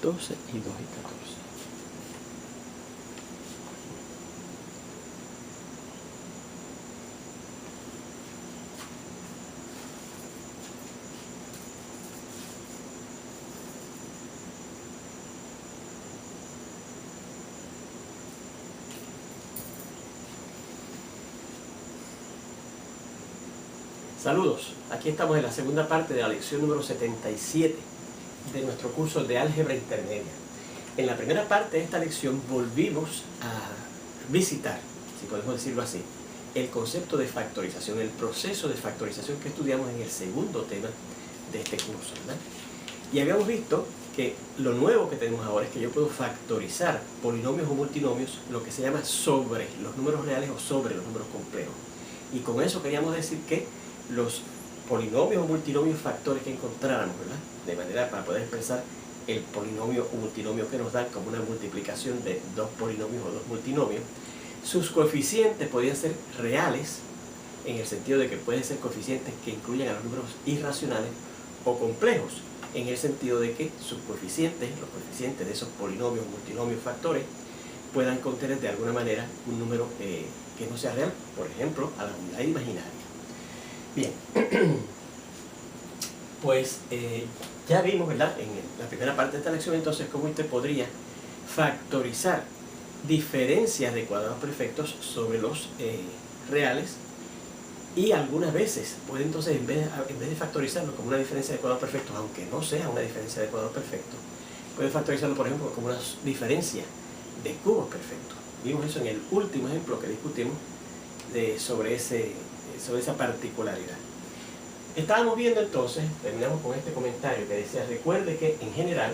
12 y 2 y 14. Saludos, aquí estamos en la segunda parte de la lección número 77 de nuestro curso de álgebra intermedia. En la primera parte de esta lección volvimos a visitar, si podemos decirlo así, el concepto de factorización, el proceso de factorización que estudiamos en el segundo tema de este curso, ¿verdad? Y habíamos visto que lo nuevo que tenemos ahora es que yo puedo factorizar polinomios o multinomios, lo que se llama sobre los números reales o sobre los números complejos. Y con eso queríamos decir que los polinomios o multinomios factores que encontráramos, ¿verdad?, de manera para poder expresar el polinomio o multinomio que nos dan como una multiplicación de dos polinomios o dos multinomios, sus coeficientes podían ser reales, en el sentido de que pueden ser coeficientes que incluyan a los números irracionales, o complejos, en el sentido de que sus coeficientes, los coeficientes de esos polinomios o multinomios factores, puedan contener de alguna manera un número que no sea real, por ejemplo, a la unidad imaginaria. Bien, pues ya vimos, ¿verdad?, en la primera parte de esta lección, entonces, cómo usted podría factorizar diferencias de cuadrados perfectos sobre los reales, y algunas veces puede entonces, en vez de factorizarlo como una diferencia de cuadrados perfectos, aunque no sea una diferencia de cuadrados perfectos, puede factorizarlo, por ejemplo, como una diferencia de cubos perfectos. Vimos eso en el último ejemplo que discutimos sobre esa particularidad. Estábamos viendo entonces, terminamos con este comentario que decía: recuerde que en general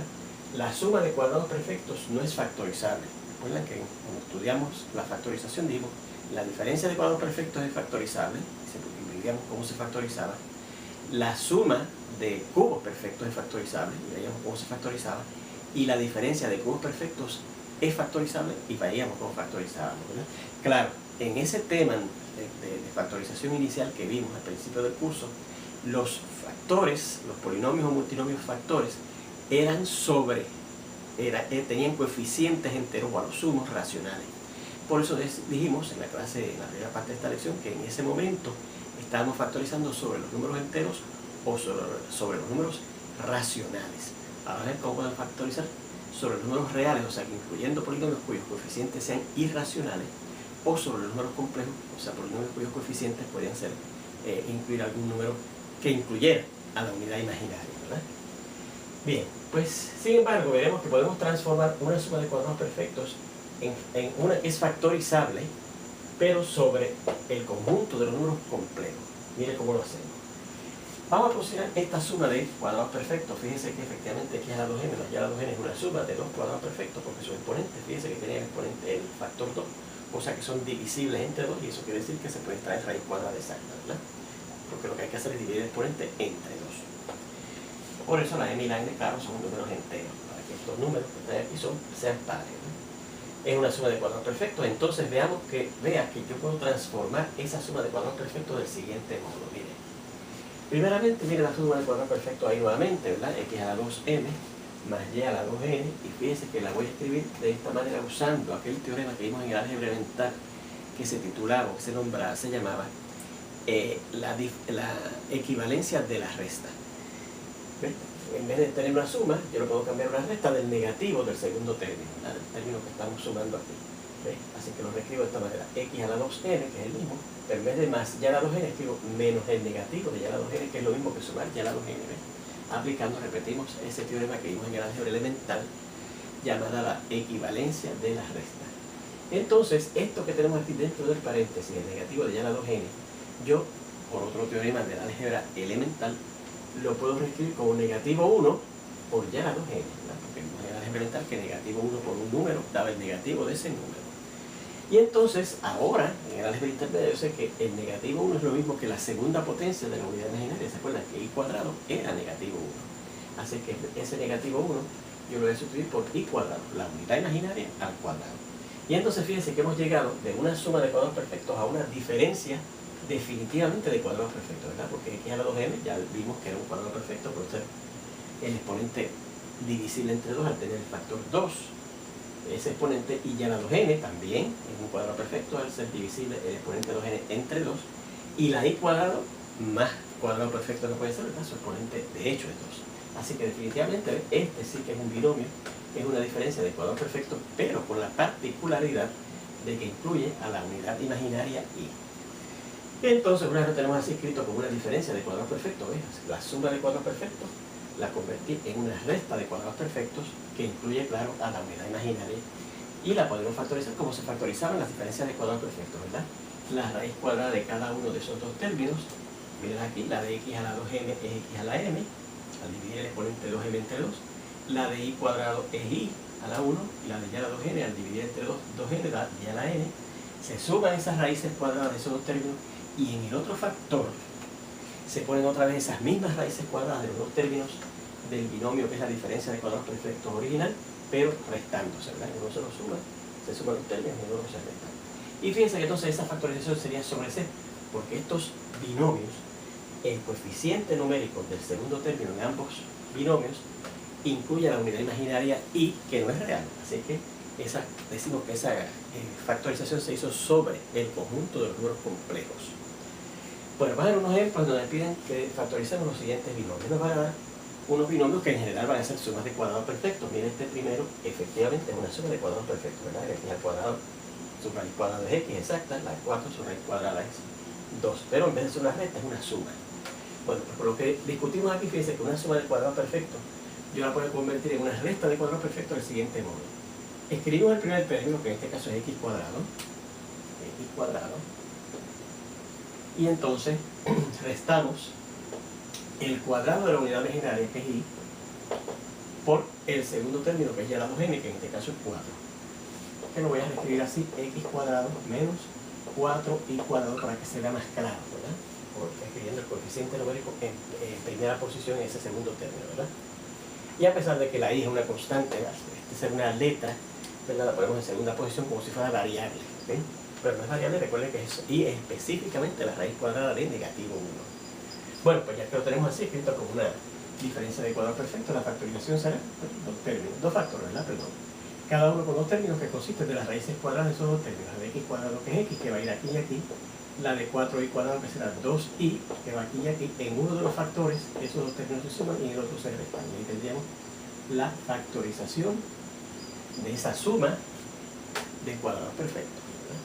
la suma de cuadrados perfectos no es factorizable. Recuerdan que cuando estudiamos la factorización dijimos la diferencia de cuadrados perfectos es factorizable, y veíamos cómo se factorizaba. La suma de cubos perfectos es factorizable, y veíamos cómo se factorizaba. Y la diferencia de cubos perfectos es factorizable, y veíamos cómo factorizábamos, ¿verdad? Claro, en ese tema de factorización inicial que vimos al principio del curso, los factores, los polinomios o multinomios factores, eran tenían coeficientes enteros o a lo sumo racionales. Por eso dijimos en la clase, en la primera parte de esta lección, que en ese momento estábamos factorizando sobre los números enteros o sobre los números racionales. Ahora ver cómo podemos factorizar sobre los números reales, o sea, que incluyendo polinomios cuyos coeficientes sean irracionales, o sobre los números complejos, o sea, polinomios cuyos coeficientes podían ser incluir algún número que incluyera a la unidad imaginaria, ¿verdad? Bien, pues sin embargo veremos que podemos transformar una suma de cuadrados perfectos en una que es factorizable, pero sobre el conjunto de los números complejos. Mire cómo lo hacemos. Vamos a considerar esta suma de cuadrados perfectos. Fíjense que efectivamente aquí es la 2n, la 2n es una suma de dos cuadrados perfectos porque su exponente, fíjense que tiene el exponente el factor 2, o sea que son divisibles entre 2, y eso quiere decir que se puede extraer raíz cuadrada exacta, ¿verdad? Porque lo que hay que hacer es dividir el exponente entre 2. Por eso la m y la n, claro, son números enteros, para que estos números que están aquí sean pares, ¿no? Es una suma de cuadrados perfectos. Entonces vea que yo puedo transformar esa suma de cuadrados perfectos del siguiente modo. Mire, primeramente, mire la suma de cuadrados perfectos ahí nuevamente, ¿verdad? X a la 2m más y a la 2n, y fíjense que la voy a escribir de esta manera usando aquel teorema que vimos en el álgebra elemental que se titulaba, o que se llamaba la equivalencia de la resta. ¿Ves? En vez de tener una suma, yo lo puedo cambiar a una resta del negativo del segundo término, ¿verdad?, el término que estamos sumando aquí. ¿Ves? Así que lo reescribo de esta manera: x a la 2n, que es el mismo, pero en vez de más y a la 2n, escribo menos el negativo de y a la 2n, que es lo mismo que sumar y a la 2n. ¿Ves? Aplicando, repetimos ese teorema que vimos en el álgebra elemental, llamada la equivalencia de la resta. Entonces, esto que tenemos aquí dentro del paréntesis, el negativo de y a la 2n, yo, por otro teorema del álgebra elemental, lo puedo reescribir como negativo 1 por y a la 2n, ¿verdad? Porque vimos en el álgebra elemental que negativo 1 por un número daba el negativo de ese número. Y entonces, ahora, en el álgebra intermedio, yo sé que el negativo 1 es lo mismo que la segunda potencia de la unidad imaginaria. ¿Se acuerdan que y cuadrado era negativo 1? Así que ese negativo 1 yo lo voy a sustituir por y cuadrado, la unidad imaginaria al cuadrado. Y entonces fíjense que hemos llegado de una suma de cuadrados perfectos a una diferencia definitivamente de cuadrados perfectos, ¿verdad? Porque x a la 2m ya vimos que era un cuadrado perfecto por ser el exponente divisible entre 2 al tener el factor 2, ese exponente, y ya la 2n también es un cuadrado perfecto al ser divisible el exponente 2n entre 2, y la i cuadrado más cuadrado perfecto no puede ser, ¿verdad? Su exponente de hecho es 2. Así que definitivamente este sí que es un binomio, es una diferencia de cuadrado perfecto, pero con la particularidad de que incluye a la unidad imaginaria i. Y entonces una vez lo tenemos así escrito como una diferencia de cuadrados perfectos, ¿ves? La suma de cuadrados perfectos la convertí en una resta de cuadrados perfectos que incluye, claro, a la unidad imaginaria, y la podemos factorizar como se factorizaban las diferencias de cuadrados perfectos, ¿verdad? La raíz cuadrada de cada uno de esos dos términos, miren aquí, la de x a la 2m es x a la m, al dividir el exponente 2m entre 2, la de i cuadrado es i a la 1, y la de y a la 2n al dividir entre 2n da y a la n. Se suman esas raíces cuadradas de esos dos términos, y en el otro factor se ponen otra vez esas mismas raíces cuadradas de los dos términos del binomio que es la diferencia de cuadrados perfectos original, pero restándose, ¿verdad? Uno se lo suma, se suman los términos y uno se resta. Y fíjense que entonces esa factorización sería sobre c, porque estos binomios, el coeficiente numérico del segundo término en ambos binomios incluye la unidad imaginaria i, que no es real. Así que decimos que esa factorización se hizo sobre el conjunto de los números complejos. Bueno, vamos a ver unos ejemplos donde piden que factoricemos los siguientes binomios. Nos van a dar unos binomios que en general van a ser sumas de cuadrados perfectos. Miren, este primero efectivamente es una suma de cuadrados perfectos, ¿verdad? X al cuadrado, su raíz cuadrada es x exacta, la de 4, su raíz cuadrada es 2. Pero en vez de ser una recta, es una suma. Bueno, pues por lo que discutimos aquí, fíjense que una suma de cuadrados perfectos yo la puedo convertir en una resta de cuadrados perfectos del siguiente modo. Escribimos el primer término, que en este caso es x cuadrado, y entonces restamos el cuadrado de la unidad imaginaria, que es i, por el segundo término, que es y a la 2n, que en este caso es 4. Que lo voy a reescribir así, x cuadrado menos 4i cuadrado, para que se vea más claro, ¿verdad? Porque escribiendo el coeficiente numérico en primera posición en ese segundo término, ¿verdad? Y a pesar de que la i es una constante, este ser una letra, ¿verdad? La ponemos en segunda posición como si fuera variable, ¿okay? Pero no es variable, recuerden que i es específicamente la raíz cuadrada de negativo 1. Bueno, pues ya que lo tenemos así escrito como una diferencia de cuadrado perfecto, la factorización será dos factores, ¿verdad? Perdón. Cada uno con dos términos que consisten de las raíces cuadradas de esos dos términos. La de x cuadrado, que es x, que va a ir aquí y aquí. La de 4i cuadrado, que será 2i, que va aquí y aquí. En uno de los factores, esos dos términos se suman y en el otro se restan. Y ahí tendríamos la factorización de esa suma de cuadrados perfectos, ¿verdad?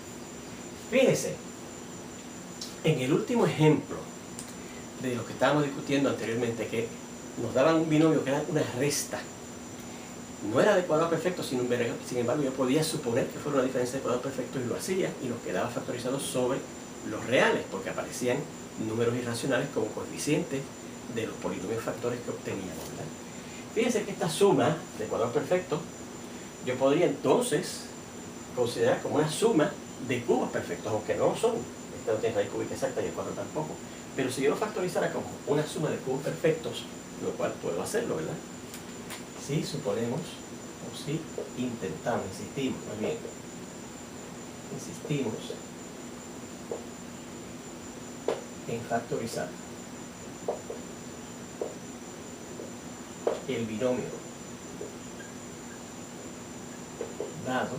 Fíjense, en el último ejemplo de lo que estábamos discutiendo anteriormente, que nos daban un binomio que era una resta, no era de cuadrado perfecto, sin embargo yo podía suponer que fuera una diferencia de cuadrado perfecto, y lo hacía, y nos quedaba factorizado sobre los reales, porque aparecían números irracionales como coeficientes de los polinomios factores que obteníamos, ¿verdad? Fíjense que esta suma de cuadrados perfectos yo podría entonces considerar como una suma de cubos perfectos, aunque no lo son. Este no tiene raíz cúbica exacta y el 4 tampoco. Pero si yo lo factorizara como una suma de cubos perfectos, lo cual puedo hacerlo, ¿verdad? Si suponemos, o si intentamos, insistimos en factorizar el binomio dado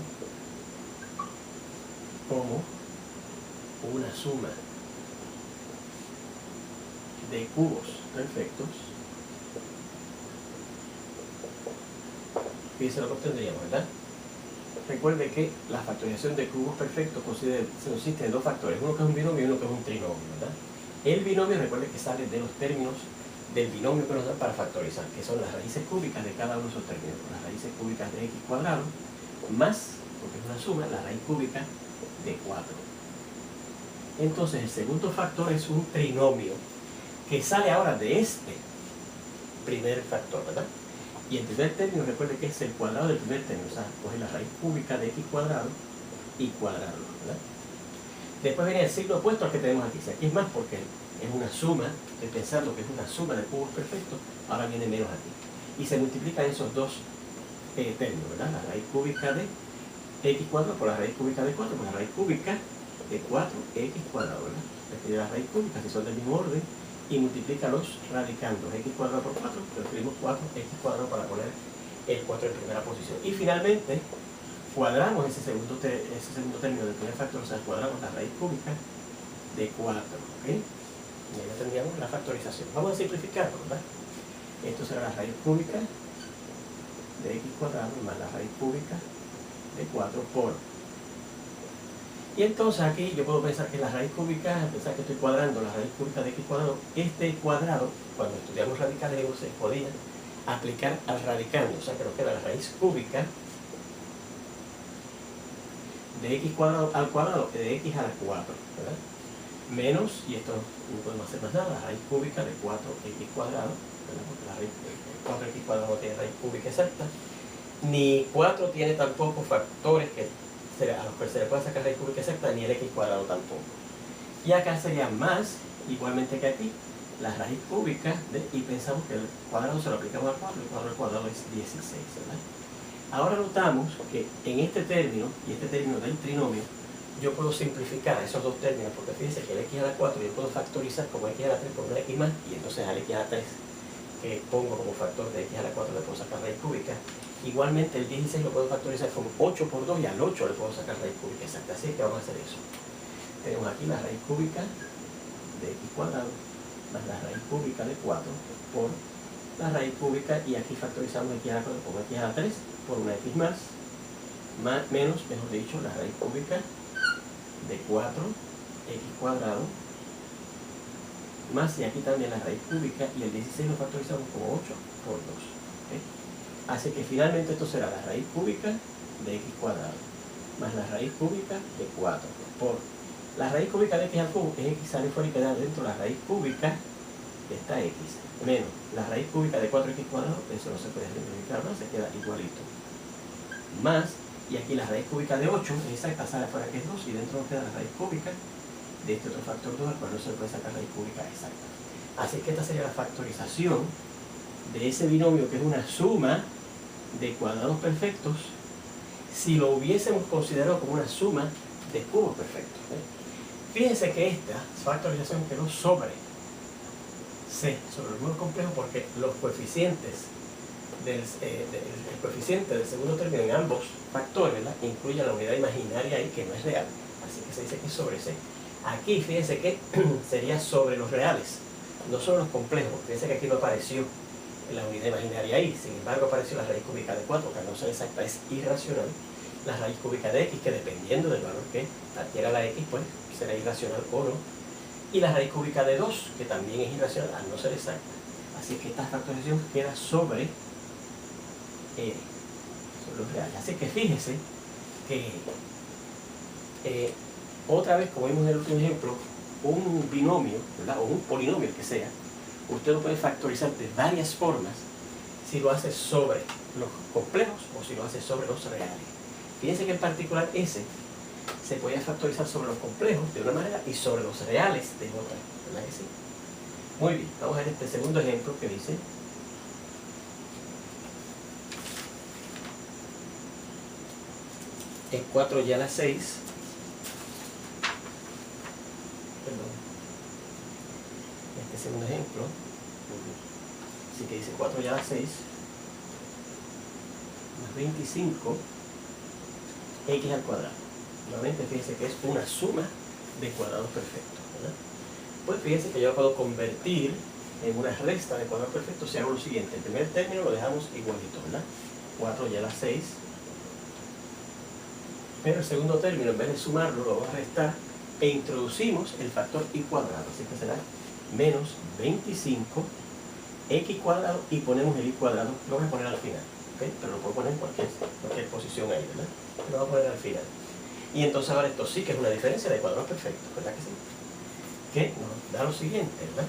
como una suma de cubos perfectos, fíjense lo que obtendríamos, ¿verdad? Recuerde que la factorización de cubos perfectos consiste en dos factores, uno que es un binomio y uno que es un trinomio, ¿verdad? El binomio, recuerde que sale de los términos del binomio que nos dan para factorizar, que son las raíces cúbicas de cada uno de esos términos, las raíces cúbicas de x cuadrado, más, porque es una suma, la raíz cúbica de 4. Entonces el segundo factor es un trinomio que sale ahora de este primer factor, ¿verdad? Y el primer término, recuerde que es el cuadrado del primer término, o sea, coge la raíz cúbica de x cuadrado y cuadrarlo, ¿verdad? Después viene el signo opuesto al que tenemos aquí. Si aquí es más porque es una suma, estoy pensando que es una suma de cubos perfectos, ahora viene menos aquí. Y se multiplican esos dos términos, ¿verdad? La raíz cúbica de x cuadrado por la raíz cúbica de 4, por la raíz cúbica de 4x cuadrado, ¿verdad? Escribe las raíces cúbicas, si son del mismo orden, y multiplícalos radicandos. X cuadrado por 4, pero escribimos 4x cuadrado para poner el 4 en primera posición. Y finalmente, cuadramos ese segundo término del primer factor, o sea, cuadramos la raíz cúbica de 4, ¿ok? Y ahí ya tendríamos la factorización. Vamos a simplificarlo, ¿verdad? Esto será la raíz cúbica de x cuadrado más la raíz cúbica de 4 por. Y entonces aquí yo puedo pensar que la raíz cúbica, pensar que estoy cuadrando la raíz cúbica de x cuadrado, este cuadrado, cuando estudiamos radicales, se podía aplicar al radicando, o sea que nos queda la raíz cúbica de x cuadrado al cuadrado de x a la 4, ¿verdad? Menos, y esto no podemos hacer más nada, la raíz cúbica de 4x cuadrado, ¿verdad? Porque la raíz 4x cuadrado no tiene raíz cúbica exacta, ni 4 tiene tampoco factores a los que se le puede sacar raíz cúbica exacta, ni el x cuadrado tampoco. Y acá sería más, igualmente que aquí, la raíz cúbica y pensamos que el cuadrado se lo aplicamos al 4, el cuadrado al cuadrado es 16, ¿verdad? Ahora notamos que en este término y este término del trinomio, yo puedo simplificar esos dos términos, porque fíjense que el x a la 4 yo puedo factorizar como x a la 3 por una x más, y entonces al x a la 3 que pongo como factor de x a la 4 le puedo sacar raíz cúbica. Igualmente el 16 lo puedo factorizar como 8 por 2 y al 8 le puedo sacar raíz cúbica exacta. Así que vamos a hacer eso. Tenemos aquí la raíz cúbica de x cuadrado más la raíz cúbica de 4 por la raíz cúbica, y aquí factorizamos x a la 4 por x a la 3 por una x más, menos, mejor dicho, la raíz cúbica de 4x cuadrado más, y aquí también la raíz cúbica, y el 16 lo factorizamos como 8 por 2, ¿okay? Así que finalmente esto será la raíz cúbica de x cuadrado más la raíz cúbica de 4 por la raíz cúbica de x al cubo, es x sale fuera y queda dentro la raíz cúbica de esta x, menos la raíz cúbica de 4x cuadrado, eso no se puede simplificar más, se queda igualito, más, y aquí la raíz cúbica de 8 es exacta, sale afuera que es 2, y dentro nos queda la raíz cúbica de este otro factor 2, al cual no se puede sacar raíz cúbica exacta. Así que esta sería la factorización de ese binomio, que es una suma de cuadrados perfectos, si lo hubiésemos considerado como una suma de cubos perfectos, ¿eh? Fíjense que esta factorización quedó sobre C, sobre los números complejos, porque los coeficientes el coeficiente del segundo término en ambos factores, ¿verdad?, incluye la unidad imaginaria ahí, que no es real, así que se dice que es sobre C. Aquí fíjense que sería sobre los reales, no sobre los complejos, porque fíjense que aquí no apareció la unidad imaginaria ahí, sin embargo apareció la raíz cúbica de 4, que al no ser exacta es irracional, la raíz cúbica de x, que dependiendo del valor que adquiera la x, pues será irracional o no, y la raíz cúbica de 2, que también es irracional al no ser exacta. Así que esta factorización queda sobre los reales. Así que fíjese que otra vez, como vimos en el último ejemplo, un binomio, ¿verdad?, o un polinomio, el que sea, usted lo puede factorizar de varias formas, si lo hace sobre los complejos o si lo hace sobre los reales. Fíjense que en particular ese se podía factorizar sobre los complejos de una manera y sobre los reales de otra, ¿verdad que sí? Muy bien, vamos a ver este segundo ejemplo que dice: en 4y a la 6, perdón, este segundo ejemplo, así que dice 4y a la 6 más 25 x al cuadrado. Nuevamente fíjense que es una suma de cuadrados perfectos, ¿verdad? Pues fíjense que yo puedo convertir en una resta de cuadrados perfectos si hago lo siguiente: el primer término lo dejamos igualito, ¿verdad? 4y a la 6, pero el segundo término, en vez de sumarlo, lo vamos a restar e introducimos el factor y cuadrado, así que será menos 25 x cuadrado, y ponemos el y cuadrado, lo voy a poner al final, ¿okay? Pero lo puedo poner en cualquier posición ahí, ¿verdad? Lo voy a poner al final. Y entonces ahora esto sí que es una diferencia de cuadrados perfectos, ¿verdad que sí? Que nos da lo siguiente, ¿verdad?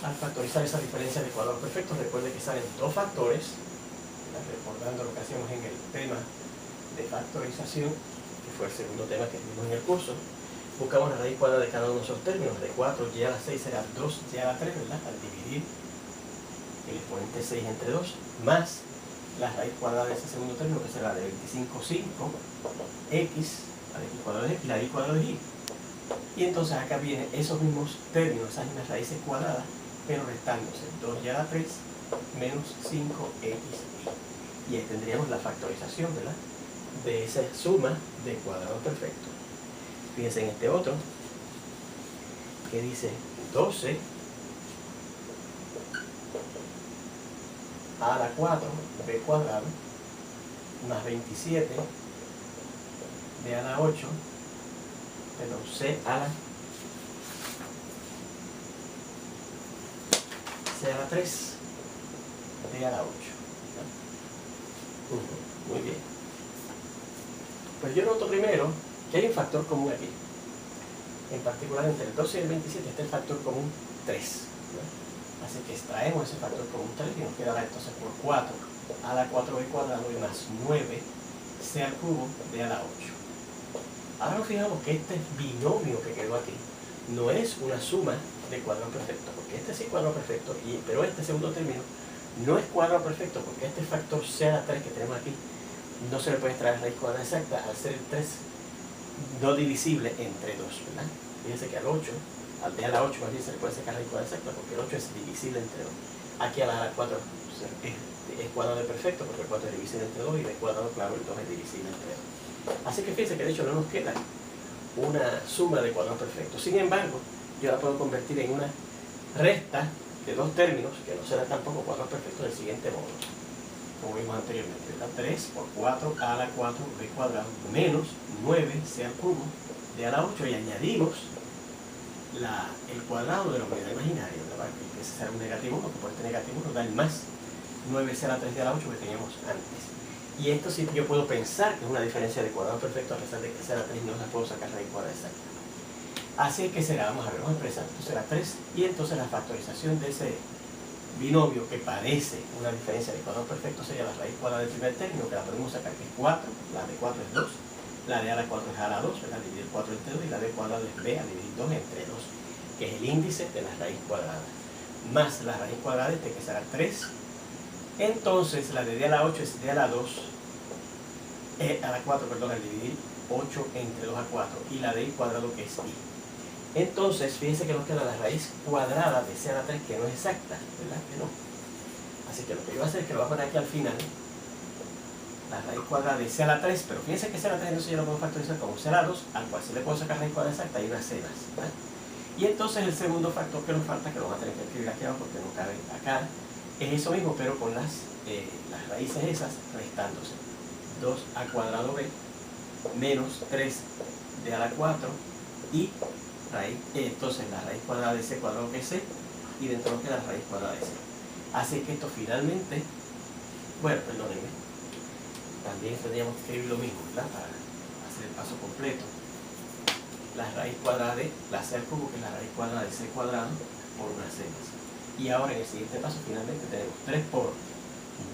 Al factorizar esa diferencia de cuadrados perfectos, recuerde que salen dos factores, ¿verdad?, recordando lo que hacíamos en el tema de factorización, que fue el segundo tema que vimos en el curso. Buscamos la raíz cuadrada de cada uno de esos términos. De 4y a la 6 será 2y a la 3, ¿verdad?, al dividir el exponente 6 entre 2, más la raíz cuadrada de ese segundo término, que será de 25, 5, x, la x cuadrada de x, la y cuadrada de y. Y entonces acá vienen esos mismos términos, esas mismas raíces cuadradas, pero restándose 2y a la 3 menos 5xy. Y ahí tendríamos la factorización, ¿verdad?, de esa suma de cuadrados perfectos. Fíjense en este otro, que dice 12 a la 4 b cuadrado más 27 b a la 8, perdón, c a la 3 d a la 8. Muy bien. Pues yo noto primero que hay un factor común aquí. En particular, entre el 12 y el 27 está el factor común 3. Así que extraemos ese factor común 3 y nos quedará entonces por 4 a la 4b cuadrado y más 9c al cubo d a la 8. Ahora nos fijamos que este binomio que quedó aquí no es una suma de cuadrados perfectos, porque este sí es cuadrado perfecto, pero este segundo término no es cuadrado perfecto, porque este factor c a la 3 que tenemos aquí no se le puede extraer raíz cuadrada exacta al ser el 3 no divisible entre 2, ¿verdad? Fíjense que al 8, al d a la 8 más bien se le puede sacar raíz cuadrada exacta, porque el 8 es divisible entre 2. Aquí a la 4 es cuadrado de perfecto, porque el 4 es divisible entre 2, y el cuadrado, claro, el 2 es divisible entre 2. Así que fíjense que de hecho no nos queda una suma de cuadrados perfectos. Sin embargo, yo la puedo convertir en una resta de dos términos, que no será tampoco cuadrados perfectos, del siguiente modo, como vimos anteriormente, ¿verdad? 3 por 4 a la 4 b cuadrado menos 9c al cubo d a la 8, y añadimos el cuadrado de la unidad imaginaria, ¿verdad? Que ese será un negativo 1, que por este negativo nos da el más 9c a la 3 d a la 8 que teníamos antes. Y esto sí yo puedo pensar que es una diferencia de cuadrado perfecto, a pesar de que c a la 3 no la puedo sacar raíz cuadrada exacta. Así que será, vamos a ver, vamos a expresar, esto será 3, y entonces la factorización de ese binomio que parece una diferencia de cuadrado perfecto sería la raíz cuadrada del primer término, que la podemos sacar, que es 4, la de 4 es 2, la de a la 4 es a la 2, ¿verdad? Dividir 4 entre 2, y la b cuadrada es b a dividir 2 entre 2, que es el índice de la raíz cuadrada, más la raíz cuadrada de este, que será 3. Entonces la de d a la 8 es d a la 2, a la 4, perdón, al dividir 8 entre 2 a 4, y la de i cuadrado, que es i. Entonces, fíjense que nos queda la raíz cuadrada de c a la 3, que no es exacta, ¿verdad? Que no. Así que lo que yo voy a hacer es que lo voy a poner aquí al final, la raíz cuadrada de c a la 3, pero fíjense que c a la 3 entonces yo lo puedo factorizar como c a la 2, al cual si le puedo sacar raíz cuadrada exacta y una c más, ¿verdad? Y entonces el segundo factor que nos falta, que lo vamos a tener que escribir aquí abajo porque no cabe acá, es eso mismo, pero con las raíces esas restándose. 2 a cuadrado b menos 3 d a la 4 y raíz, entonces la raíz cuadrada de c cuadrado, que es c, y dentro nos queda la raíz cuadrada de c. Así que esto finalmente, bueno, perdónenme, también tendríamos que escribir lo mismo, ¿verdad? Para hacer el paso completo. La raíz cuadrada de la c al cubo, que es la raíz cuadrada de c cuadrado, por una c más. Y ahora en el siguiente paso finalmente tenemos 3 por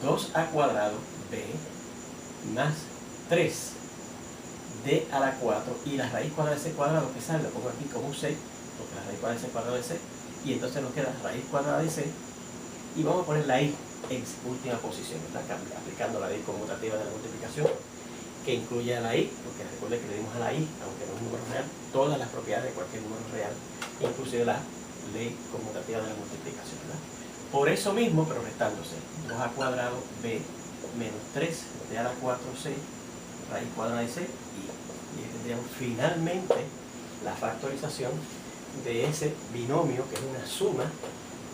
2a cuadrado b más 3 d a la 4, y la raíz cuadrada de c cuadrado, que sale, lo pongo aquí como c, porque la raíz cuadrada de c cuadrado es c, y entonces nos queda raíz cuadrada de c, y vamos a poner la i en última posición, ¿verdad? Aplicando la ley conmutativa de la multiplicación, que incluye a la i, porque recuerde que le dimos a la i, aunque no es un número real, todas las propiedades de cualquier número real, inclusive la ley conmutativa de la multiplicación, ¿verdad? Por eso mismo, pero restándose, 2a cuadrado b menos 3 d a la 4c, raíz cuadrada de c, y tendríamos finalmente la factorización de ese binomio, que es una suma,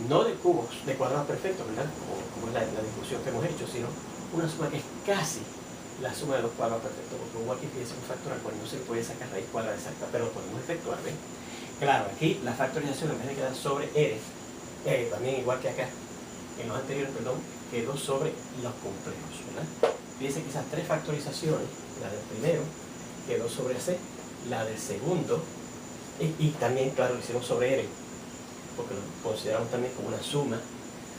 no de cubos, de cuadrados perfectos, ¿verdad? Como es la discusión que hemos hecho, sino una suma que es casi la suma de los cuadrados perfectos, porque hubo aquí, fíjense, un factor al cual no se puede sacar raíz cuadrada exacta, pero lo podemos efectuar, ¿ven? Claro, aquí la factorización, en vez de quedar sobre r, también igual que acá, en los anteriores, perdón, quedó sobre los complejos, ¿verdad? Fíjense que esas tres factorizaciones, la del primero quedó sobre c, la del segundo, y también, claro, lo hicimos sobre r, porque lo consideramos también como una suma,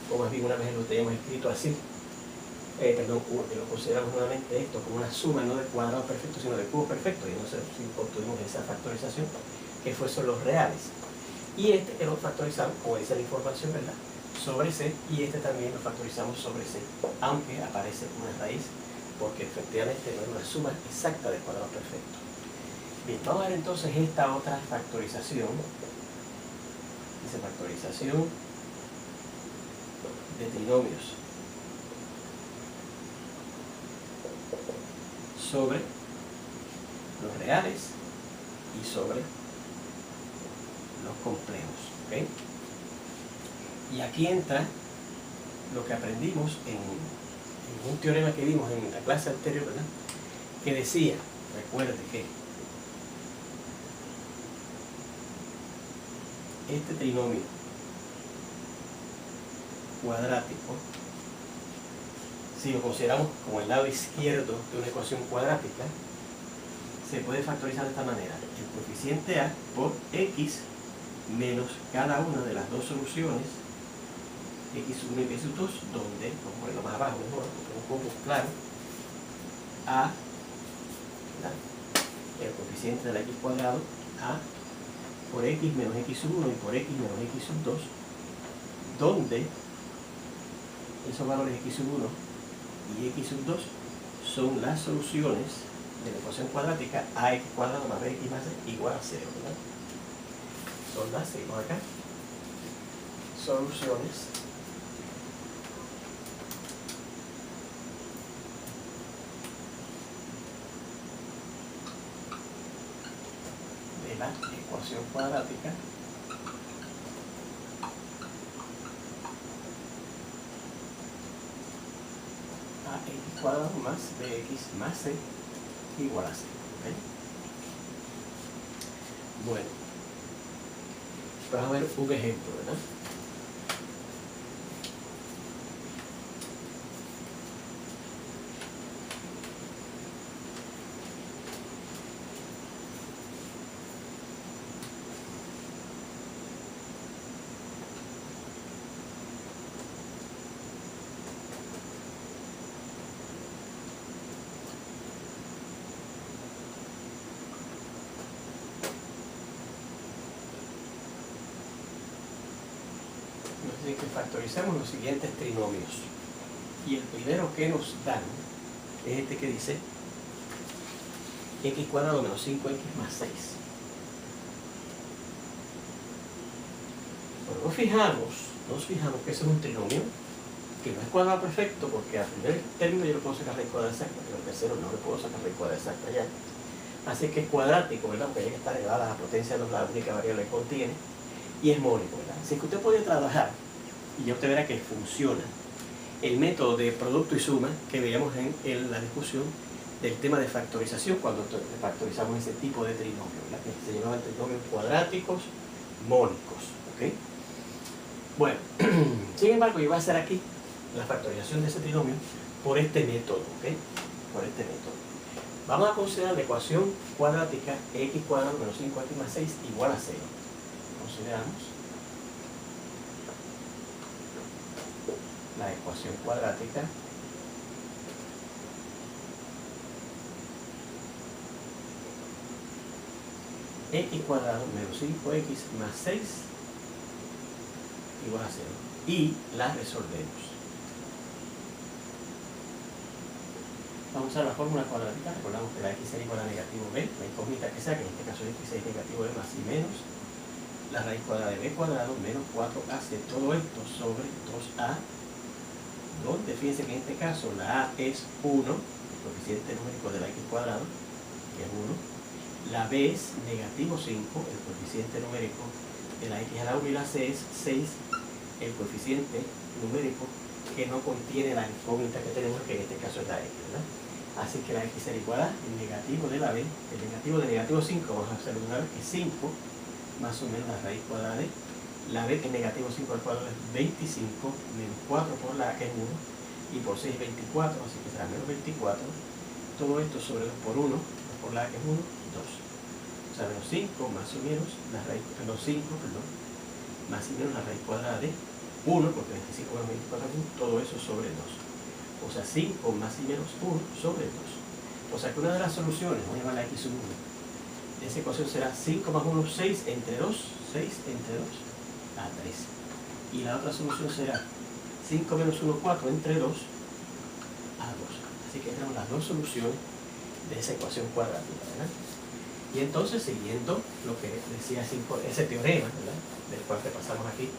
o más bien una vez lo teníamos escrito así, lo consideramos nuevamente esto como una suma, no de cuadrados perfectos, sino de cubos perfectos, y entonces obtuvimos esa factorización, que fue sobre los reales. Y este que lo factorizamos, como dice la información, ¿verdad?, sobre c, y este también lo factorizamos sobre c, aunque aparece una raíz, porque efectivamente no es una suma exacta de cuadrados perfectos. Bien, vamos a ver entonces esta otra factorización. Dice factorización de trinomios sobre los reales y sobre los complejos. ¿Okay? Y aquí entra lo que aprendimos en un teorema que vimos en la clase anterior, ¿verdad? Que decía, recuerde que este trinomio cuadrático, si lo consideramos como el lado izquierdo de una ecuación cuadrática, se puede factorizar de esta manera: el coeficiente a por x menos cada una de las dos soluciones, x1 y x2, donde, vamos a ponerlo más abajo mejor, un poco claro, a, ¿verdad?, el coeficiente de la x cuadrado, a por x menos x1 y por x menos x2, donde esos valores x1 y x2 son las soluciones de la ecuación cuadrática ax cuadrado más bx más c igual a 0, ¿verdad? Son las, seguimos acá, soluciones de la ecuación cuadrática ax cuadrado más bx más c igual a 0. ¿Okay? Bueno, vamos a ver un ejemplo, ¿verdad? Así que factorizamos los siguientes trinomios. Y el primero que nos dan es este que dice x cuadrado menos 5x más 6. Bueno, nos fijamos que ese es un trinomio que no es cuadrado perfecto, porque al primer término yo le puedo sacar raíz cuadrada exacta, pero al tercero no le puedo sacar raíz cuadrada exacta ya. Así que es cuadrático, ¿verdad? Porque hay que estar elevada a la potencia de la única variable que contiene, y es mónico, ¿verdad? Así que usted puede trabajar y ya usted verá que funciona el método de producto y suma que veíamos en la discusión del tema de factorización, cuando factorizamos ese tipo de trinomio, ¿verdad?, que se llamaban trinomios cuadráticos mónicos. ¿Okay? Bueno, sin embargo, yo voy a hacer aquí la factorización de ese trinomio por este método. ¿Okay? Por este método. Vamos a considerar la ecuación cuadrática x cuadrado menos 5x más 6 igual a 0. Consideramos la ecuación cuadrática x cuadrado menos 5x más 6 igual a 0 y la resolvemos. Vamos a usar la fórmula cuadrática. Recordamos que la x será igual a negativo b, la incógnita que sea, que en este caso x es negativo b más y menos la raíz cuadrada de b cuadrado menos 4ac, todo esto sobre 2a, donde fíjense que en este caso la a es 1, el coeficiente numérico de la x cuadrado, que es 1, la b es negativo 5, el coeficiente numérico de la x a la 1, y la c es 6, el coeficiente numérico que no contiene la incógnita que tenemos, que en este caso es la x, ¿verdad? Así que la x será igual a el negativo de la b, el negativo de negativo 5, vamos a hacerlo de una vez, que es 5, más o menos la raíz cuadrada de la b, que es negativo 5 al cuadrado, es 25, menos 4 por la a, que es 1, y por 6 24, así que será menos 24, todo esto sobre 2 por 1, 2 por la a, que es 1, 2. O sea, menos 5 más o menos la raíz, menos 5, perdón, más y menos la raíz cuadrada de 1, porque 25 menos 24 es 1, todo eso sobre 2. O sea, 5 más y menos 1 sobre 2. O sea que una de las soluciones, vamos a llamar la x1, de esa ecuación será 5 más 1, 6 entre 2, 6 entre 2, a 3. Y la otra solución será 5 menos 1, 4 entre 2, a 2. Así que tenemos las dos soluciones de esa ecuación cuadrática, ¿verdad? Y entonces, siguiendo lo que decía ese teorema, ¿verdad?, del cual repasamos aquí,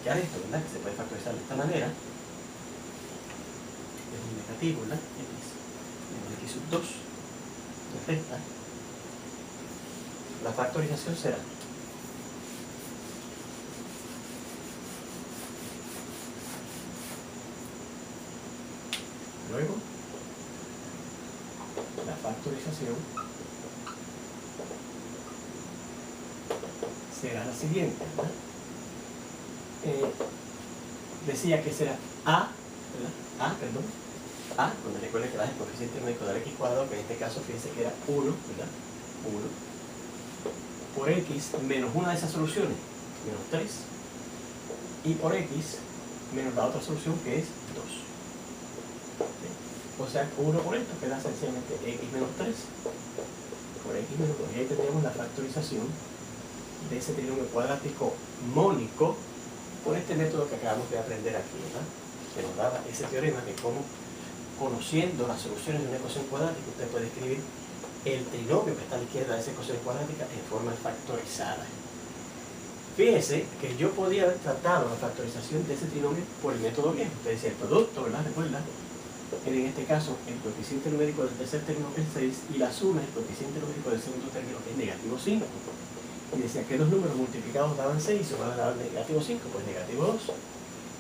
explicar esto, ¿verdad? Que se puede factorizar de esta manera. Es un negativo, ¿verdad? X menos X sub 2 de Z. La factorización será luego la factorización será la siguiente, ¿verdad? Decía que será A, ¿verdad? A, cuando recuerden que es el coeficiente numérico del X cuadrado, que en este caso fíjense que era 1, ¿verdad? 1 por X menos una de esas soluciones, menos 3, y por X menos la otra solución que es 2. ¿Sí? O sea, 1 por esto queda sencillamente X menos 3 por X menos 2. Y ahí tenemos la factorización de ese trinomio cuadrático mónico por este método que acabamos de aprender aquí, ¿verdad? Que nos daba ese teorema de cómo, conociendo las soluciones de una ecuación cuadrática, usted puede escribir el trinomio que está a la izquierda de esa ecuación cuadrática en forma factorizada. Fíjese que yo podía haber tratado la factorización de ese trinomio por el método viejo. Usted decía el producto, ¿verdad? Recuerda, en este caso el coeficiente numérico del tercer término que es 6 y la suma del coeficiente numérico del segundo término que es negativo 5. Y decía que los números multiplicados daban 6 y sumados daban negativo 5, pues negativo 2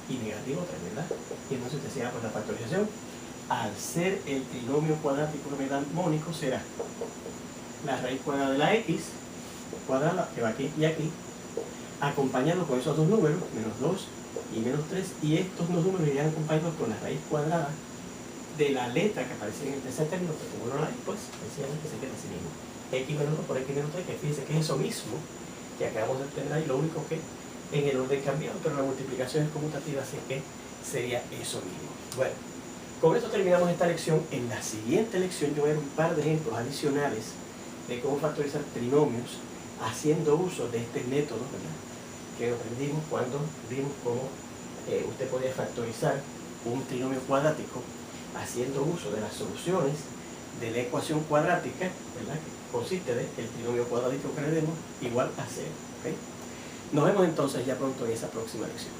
y negativo 3, ¿verdad? Y entonces usted decía, pues la factorización, al ser el trinomio cuadrático mónico, será la raíz cuadrada de la X cuadrada, que va aquí y aquí, acompañado con esos dos números, menos 2 y menos 3, y estos dos números irían acompañados con la raíz cuadrada de la letra que aparece en el tercer término, que como no la hay, pues sencillamente se queda así mismo. X menos 2 por X menos 3, que fíjense que es eso mismo que acabamos de tener ahí, lo único que en el orden cambiado, pero la multiplicación es conmutativa, así que sería eso mismo. Bueno, con esto terminamos esta lección. En la siguiente lección yo voy a dar un par de ejemplos adicionales de cómo factorizar trinomios haciendo uso de este método, ¿verdad? Que aprendimos cuando vimos cómo usted podía factorizar un trinomio cuadrático haciendo uso de las soluciones de la ecuación cuadrática, ¿verdad? Que consiste de el trinomio cuadrático que le demos igual a 0. ¿Okay? Nos vemos entonces ya pronto en esa próxima lección.